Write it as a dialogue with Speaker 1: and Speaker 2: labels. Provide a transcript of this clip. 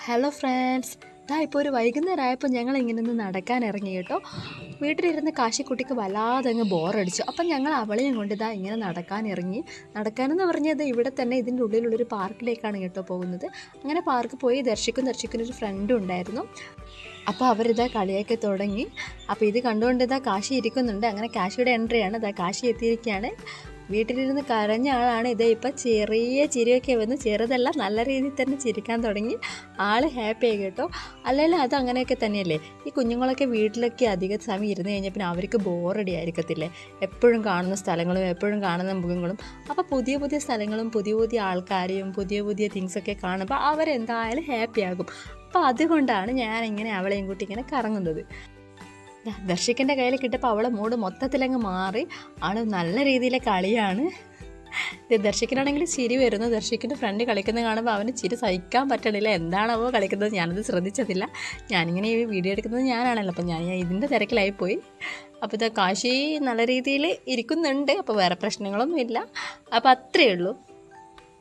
Speaker 1: Hello friends, ഇപ്പോൾ ഒരു വൈകുന്നേരം ആയപ്പോൾ ഞങ്ങൾ ഇങ്ങനെ ഒന്ന് നടക്കാൻ ഇറങ്ങി കേട്ടോ. വീട്ടിലിരുന്ന് കാശിക്കുട്ടിക്ക് വല്ലാതെ അങ്ങ് ബോറടിച്ചു. അപ്പം ഞങ്ങൾ അവളെയും കൊണ്ട് ഇങ്ങനെ നടക്കാൻ ഇറങ്ങി. നടക്കാനെന്ന് പറഞ്ഞത് ഇവിടെ തന്നെ ഇതിൻ്റെ ഉള്ളിലുള്ളൊരു പാർക്കിലേക്കാണ് കേട്ടോ പോകുന്നത്. അങ്ങനെ പാർക്ക് പോയി ദർശിക്കുന്നൊരു ഫ്രണ്ടും ഉണ്ടായിരുന്നു. അപ്പോൾ അവരിതാ കളിയൊക്കെ തുടങ്ങി. അപ്പോൾ ഇത് കണ്ടുകൊണ്ട് കാശി ഇരിക്കുന്നുണ്ട്. അങ്ങനെ കാശിയുടെ എൻട്രിയാണ്. കാശി എത്തിയിരിക്കുകയാണ്. വീട്ടിലിരുന്ന് കരഞ്ഞ ആളാണ്. ഇപ്പം ചെറിയ ചിരിയൊക്കെ വന്ന്, ചെറുതല്ല നല്ല രീതിയിൽ തന്നെ ചിരിക്കാൻ തുടങ്ങി. ആൾ ഹാപ്പിയായി കേട്ടോ. അല്ലെങ്കിൽ അത് അങ്ങനെയൊക്കെ തന്നെയല്ലേ, ഈ കുഞ്ഞുങ്ങളൊക്കെ വീട്ടിലൊക്കെ അധിക സമയം ഇരുന്ന് കഴിഞ്ഞാൽ പിന്നെ അവർക്ക് ബോറടി ആയിരിക്കത്തില്ലേ. എപ്പോഴും കാണുന്ന സ്ഥലങ്ങളും എപ്പോഴും കാണുന്ന മുഖങ്ങളും. അപ്പോൾ പുതിയ പുതിയ സ്ഥലങ്ങളും പുതിയ പുതിയ ആൾക്കാരെയും പുതിയ പുതിയ തിങ്സൊക്കെ കാണുമ്പോൾ അവരെന്തായാലും ഹാപ്പിയാകും. അപ്പോൾ അതുകൊണ്ടാണ് ഞാനിങ്ങനെ അവളെയും കൂട്ടി ഇങ്ങനെ കറങ്ങുന്നത്. ദർശിക്കിൻ്റെ കയ്യിൽ കിട്ടപ്പോൾ അവളെ മൂഡ് മൊത്തത്തിലങ്ങ് മാറി. ആൾ നല്ല രീതിയിലെ കളിയാണ്. ദർശിക്കനാണെങ്കിൽ ചിരി വരുന്നു. ദർശിക്കിൻ്റെ ഫ്രണ്ട് കളിക്കുന്നത് കാണുമ്പോൾ അവന് ചിരി സഹിക്കാൻ പറ്റണില്ല. എന്താണോ കളിക്കുന്നത് ഞാനത് ശ്രദ്ധിച്ചതില്ല. ഞാനിങ്ങനെ ഈ വീഡിയോ എടുക്കുന്നത് ഞാനാണല്ലോ, അപ്പം ഞാൻ ഇതിൻ്റെ തിരക്കിലായിപ്പോയി. അപ്പോൾ കാശി നല്ല രീതിയിൽ ഇരിക്കുന്നുണ്ട്. അപ്പോൾ വേറെ പ്രശ്നങ്ങളൊന്നുമില്ല. അപ്പോൾ അത്രയേ ഉള്ളൂ.